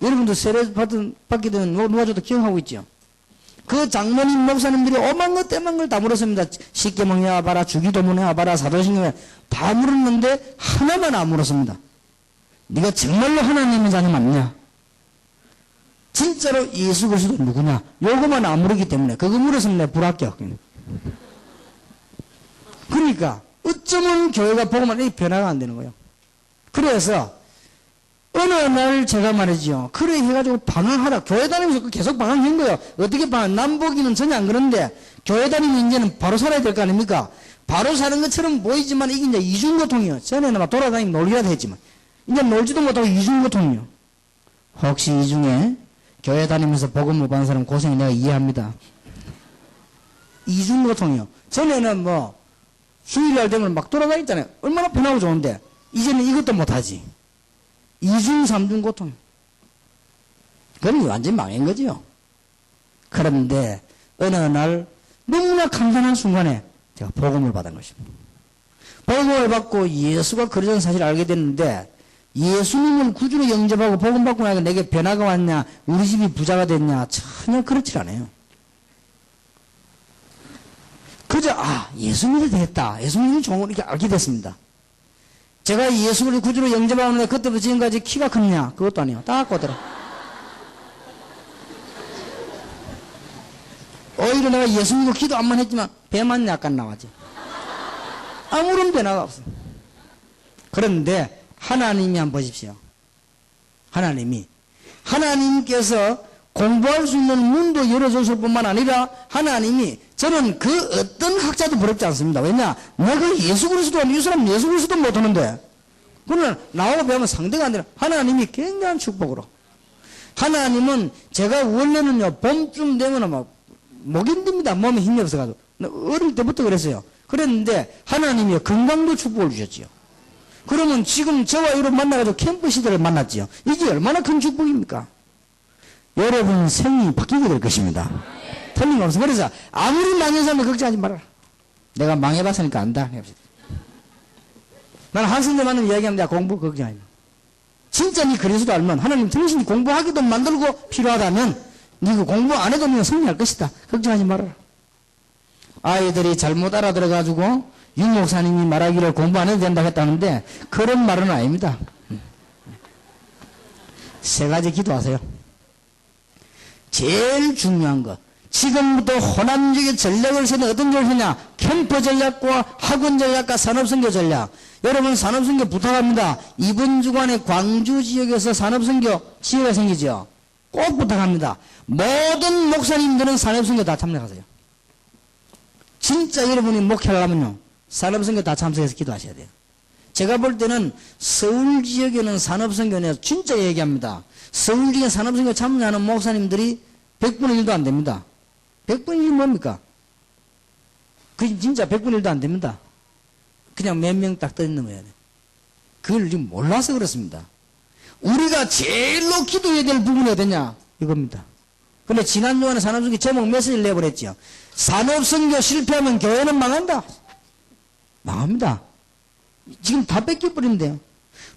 여러분도 세례 받게 되면 누가 저도 기억하고 있죠? 그 장로님 목사님들이 오만 것 때만 걸 다 물었습니다. 십계명에 와봐라, 주기도문에 와봐라, 사도신경에 다 물었는데 하나만 안 물었습니다. 네가 정말로 하나님의 자녀 맞냐? 진짜로 예수 그리스도 누구냐? 요거만 안 물었기 때문에 그거 물었으면 내가 불합격. 그러니까 어쩌면 교회가 복음을 이 변화가 안 되는 거예요. 그래서 어느 날 제가 말이죠. 그래 해가지고 방황하라. 교회 다니면서 계속 방황한 거예요. 어떻게 방황? 남보기는 전혀 안 그런데 교회 다니면 이제는 바로 살아야 될 거 아닙니까? 바로 사는 것처럼 보이지만 이게 이제 이중고통이요. 전에는 막 돌아다니면 놀기라도 했지만 이제 놀지도 못하고 이중고통이요. 혹시 이 중에 교회 다니면서 복음 못 받는 사람 고생 내가 이해합니다. 이중고통이요. 전에는 수요일날 되면 막 돌아다녔잖아요. 얼마나 편하고 좋은데 이제는 이것도 못하지. 이중 삼중 고통. 그럼 완전히 망한 거지요. 그런데 어느 날 너무나 간단한 순간에 제가 복음을 받은 것입니다. 복음을 받고 예수가 그러자는 사실을 알게 됐는데 예수님을 구주로 영접하고 복음 받고 나니까 내게 변화가 왔냐, 우리 집이 부자가 됐냐, 전혀 그렇지 않아요. 그저 예수님이 됐다. 예수님이 좋은 걸 이렇게 알게 됐습니다. 제가 예수를 구주로 영접하는데 그때부터 지금까지 키가 컸냐? 그것도 아니에요. 딱 꼬들어. 오히려 내가 예수 믿고 기도 안만 했지만 배만 약간 나왔지. 아무런 변화가 없어. 그런데 하나님이 한번 보십시오. 하나님께서 공부할 수 있는 문도 열어줬을 뿐만 아니라 하나님이 저는 그 어떤 학자도 부럽지 않습니다. 왜냐? 내가 예수 그리스도 아니 이 사람 예수 그리스도 못하는데 그러나 나하고 배우면 상대가 안 되나 하나님이 굉장한 축복으로 하나님은 제가 원래는요 봄쯤 되면 못 견딥니다. 몸에 힘이 없어가지고 어릴 때부터 그랬어요. 그랬는데 하나님이 건강도 축복을 주셨지요. 그러면 지금 저와 이런 만나가지고 캠프 시대를 만났지요. 이게 얼마나 큰 축복입니까? 여러분 생이 바뀌게 될 것입니다. 틀림없어. 그래서 아무리 망한 사람을 걱정하지 말아라. 내가 망해봤으니까 안다. 나는 한승대 만나면 이야기합니다. 공부 걱정하지 마. 진짜 니 그리스도 알면 하나님 당신이 공부하기도 만들고 필요하다면 니가 공부 안 해도 니가 승리할 것이다. 걱정하지 말아라. 아이들이 잘못 알아들어가지고 윤 목사님이 말하기를 공부 안 해도 된다고 했다는데 그런 말은 아닙니다. 세 가지 기도하세요. 제일 중요한 거 지금부터 호남지역의 전략을 세는 어떤 전략을 세냐? 캠프 전략과 학원 전략과 산업선교 전략. 여러분 산업선교 부탁합니다. 이번 주간에 광주 지역에서 산업선교 지역이 생기죠. 꼭 부탁합니다. 모든 목사님들은 산업선교 다 참여하세요. 진짜 여러분이 목회하려면요 산업선교 다 참석해서 기도하셔야 돼요. 제가 볼 때는 서울 지역에는 산업선교는 진짜 얘기합니다. 서울 지역에 산업선교 참여하는 목사님들이 100분의 1도 안 됩니다. 100분의 1이 뭡니까? 그 진짜 100분의 1도 안 됩니다. 그냥 몇 명 딱 떠있는 거예요. 그걸 지금 몰라서 그렇습니다. 우리가 제일로 기도해야 될 부분이 어디냐? 이겁니다. 근데 지난주간에 산업선교 제목 메시지를 내버렸죠. 산업선교 실패하면 교회는 망한다. 망합니다. 지금 다 뺏겨버린대요.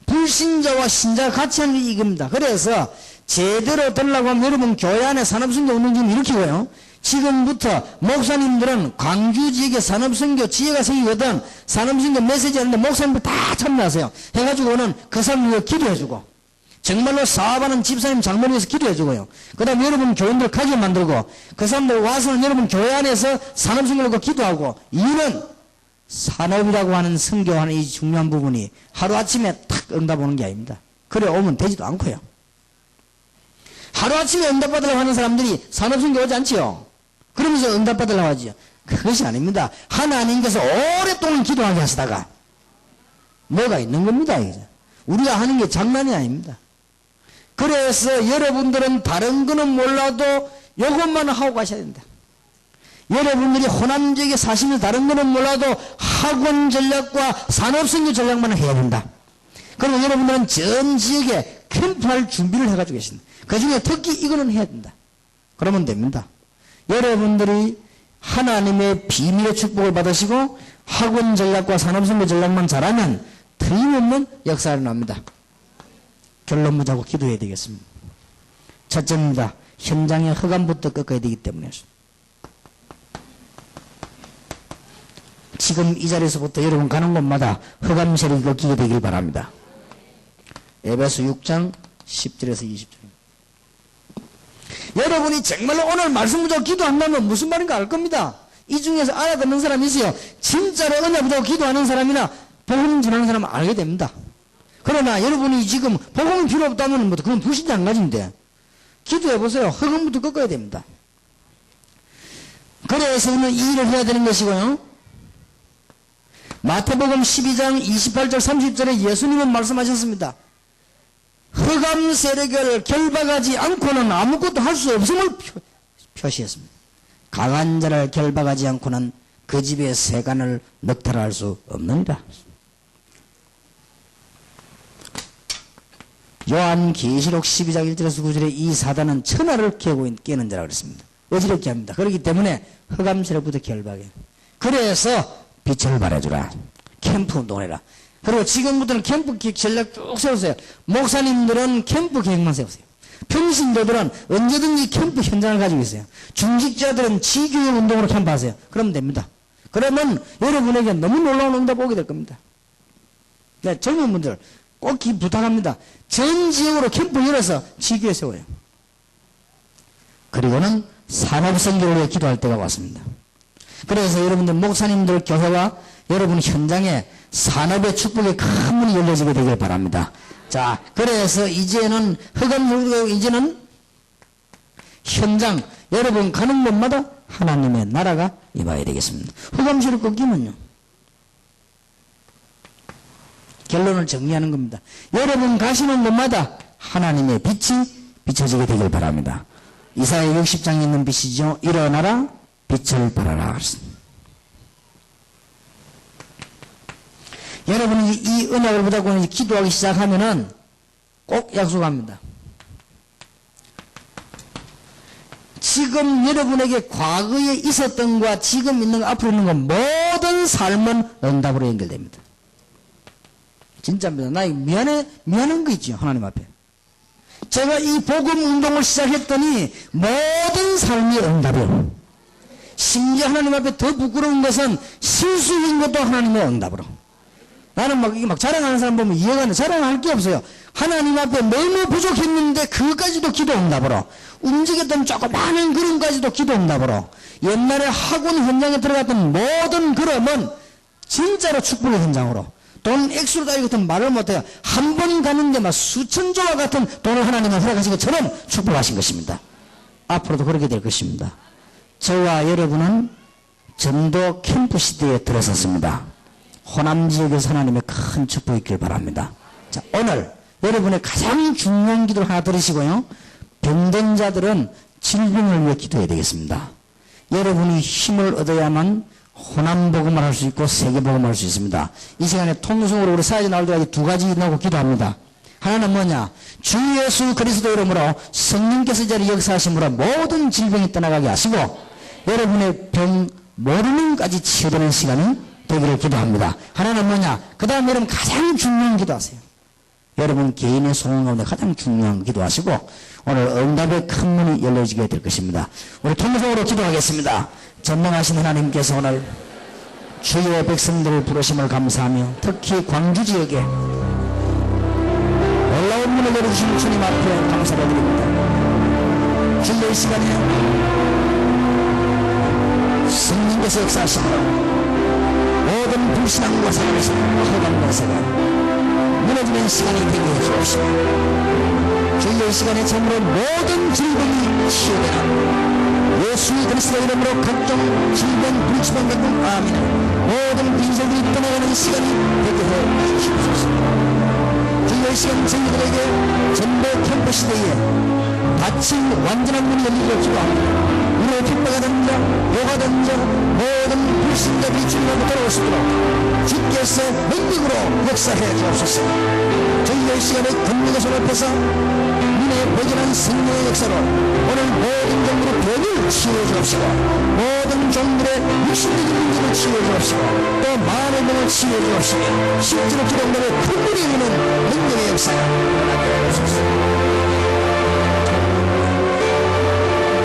불신자와 신자가 같이 하는 게 이겁니다. 그래서 제대로 되려고 하면 여러분 교회 안에 산업선교 운동 지금 일으키고요. 지금부터 목사님들은 광주 지역에 산업선교 지혜가 생기거든. 산업선교 메시지 하는데 목사님들 다 참여하세요. 해가지고는 그 사람 위해 기도해주고 정말로 사업하는 집사님 장모를 위해서 기도해주고요. 그 다음에 여러분 교인들 가게 만들고 그 사람들 와서는 여러분 교회 안에서 산업선교를 기도하고 이유는 산업이라고 하는 선교하는 이 중요한 부분이 하루아침에 탁 응답 오는 게 아닙니다. 그래 오면 되지도 않고요. 하루아침에 응답받으려고 하는 사람들이 산업선교 오지 않지요. 그러면서 응답받으려고 하지요. 그것이 아닙니다. 하나님께서 오랫동안 기도하게 하시다가 뭐가 있는 겁니다. 이제. 우리가 하는 게 장난이 아닙니다. 그래서 여러분들은 다른 거는 몰라도 이것만 하고 가셔야 된다. 여러분들이 호남 지역에 사시면서 다른 거는 몰라도 학원 전략과 산업선교 전략만 해야 된다. 그리고 여러분들은 전 지역에 캠프할 준비를 해가지고 계신다. 그 중에 특히 이거는 해야 된다. 그러면 됩니다. 여러분들이 하나님의 비밀의 축복을 받으시고 학원 전략과 산업선교 전략만 잘하면 틀림없는 역사가 일어납니다. 결론 보자고 기도해야 되겠습니다. 첫째입니다. 현장의 흑암부터 꺾어야 되기 때문에 지금 이 자리에서부터 여러분 가는 곳마다 흑암 세력이 꺾이게 되길 바랍니다. 에베소 6장 10절에서 20절. 여러분이 정말로 오늘 말씀 붙잡고 기도한다면 무슨 말인가 알 겁니다. 이 중에서 알아듣는 사람이 있어요. 진짜로 은혜 붙잡고 기도하는 사람이나 복음 전하는 사람은 알게 됩니다. 그러나 여러분이 지금 복음이 필요 없다면 뭐 그건 불신자 한 가지인데 기도해보세요. 흑암부터 꺾어야 됩니다. 그래서 우리는 이 일을 해야 되는 것이고요. 마태복음 12장 28절 30절에 예수님은 말씀하셨습니다. 흑암 세력을 결박하지 않고는 아무것도 할 수 없음을 표시했습니다. 강한 자를 결박하지 않고는 그 집의 세간을 넉탈할 수 없느니라. 요한계시록 12장 1절에서 9절에 이 사단은 천하를 깨는 자라고 그랬습니다. 어지럽게 합니다. 그렇기 때문에 흑암 세력부터 결박해. 그래서 빛을 발해주라. 캠프 운동해라. 그리고 지금부터는 캠프 전략 쭉 세우세요. 목사님들은 캠프 계획만 세우세요. 평신도들은 언제든지 캠프 현장을 가지고 있어요. 중직자들은 지교육 운동으로 캠프하세요. 그러면 됩니다. 그러면 여러분에게 너무 놀라운 응답 오게 될 겁니다. 네, 젊은 분들 꼭 부탁합니다. 전 지역으로 캠프 열어서 지교에 세워요. 그리고는 산업선교를 위해 기도할 때가 왔습니다. 그래서 여러분들 목사님들 교회와 여러분 현장에 산업의 축복의 큰 문이 열려지게 되길 바랍니다. 자, 그래서 이제는 흑암 이제는 현장 여러분 가는 곳마다 하나님의 나라가 임해야 되겠습니다. 흑암시를 꺾이면요. 결론을 정리하는 겁니다. 여러분 가시는 곳마다 하나님의 빛이 비춰지게 되길 바랍니다. 이사야 60장에 있는 빛이죠. 일어나라 빛을 발하라. 여러분이 이 은약을 붙잡고 기도하기 시작하면은 꼭 약속합니다. 지금 여러분에게 과거에 있었던 것과 지금 있는 것, 앞으로 있는 것 모든 삶은 응답으로 연결됩니다. 진짜입니다. 나 미안한 거 있죠. 하나님 앞에. 제가 이 복음 운동을 시작했더니 모든 삶이 응답이에요. 심지어 하나님 앞에 더 부끄러운 것은 실수인 것도 하나님의 응답으로. 나는 이게 자랑하는 사람 보면 이해가 안 돼. 자랑할 게 없어요. 하나님 앞에 너무 부족했는데 그것까지도 기도 응답으로. 움직였던 조그마한 그림까지도 기도 응답으로. 옛날에 학원 현장에 들어갔던 모든 그림은 진짜로 축복의 현장으로. 돈 액수로 따지고 같은 말을 못해요. 한 번 가는데 막 수천조와 같은 돈을 하나님은 허락하신 것처럼 축복하신 것입니다. 앞으로도 그렇게 될 것입니다. 저와 여러분은 전도 캠프 시대에 들어섰습니다. 호남 지역에서 하나님의 큰 축복이 있길 바랍니다. 자, 오늘 여러분의 가장 중요한 기도를 하나 들으시고요. 병든 자들은 질병을 위해 기도해야 되겠습니다. 여러분이 힘을 얻어야만 호남 복음을 할 수 있고 세계 복음을 할 수 있습니다. 이 시간에 통성으로 우리 사회자 나올 때까지 두 가지 나오고 기도합니다. 하나는 뭐냐? 주 예수 그리스도 이름으로 성령께서 이 자리에 역사하심으로 모든 질병이 떠나가게 하시고 여러분의 병 모르는까지 치유되는 시간이 되기를 기도합니다. 하나는 뭐냐? 그 다음 여러분 가장 중요한 기도하세요. 여러분 개인의 소원 가운데 가장 중요한 기도하시고 오늘 응답의 큰 문이 열려지게 될 것입니다. 우리 통성으로 기도하겠습니다. 전능하신 하나님께서 오늘 주의 백성들을 부르심을 감사하며 특히 광주 지역에 놀라운 문을 열어주신 주님 앞에 감사를 드립니다. 주의 시간에 성령께서 역사하시므로 모든 불신앙과 사랑에서 허감 권세가 무너지는 시간이 되게 해주옵시고 주의 시간에 참으로 모든 질병이 치유되는 예수 그리스도 이름으로 각종 질병, 불치병 같은 아멘 모든 빈혈들이 떠나가는 시간이 되게 해주시옵소서. 주의 시간 저희들에게 전도 캠프 시대에 닫힌 완전한 문이 열리기를 기도합니다. 우리의 핍박하던 자, 요하던 자, 모든 불신자들이 주님으로 돌아올 수 있도록 주께서 능력으로 역사해 주옵소서. 저희의 시간에 권능의 손 앞에서 눈에 보이는 성령의 역사로 오늘 모든 종들의 병을 치유해 주옵시고 모든 종들의 육신적인 문제를 치유해 주옵시고 또 마음의 병을 치유해 주옵시며 실제로 기록되는 큰 물이 있는 능력의 역사가 일어나게 하옵소서.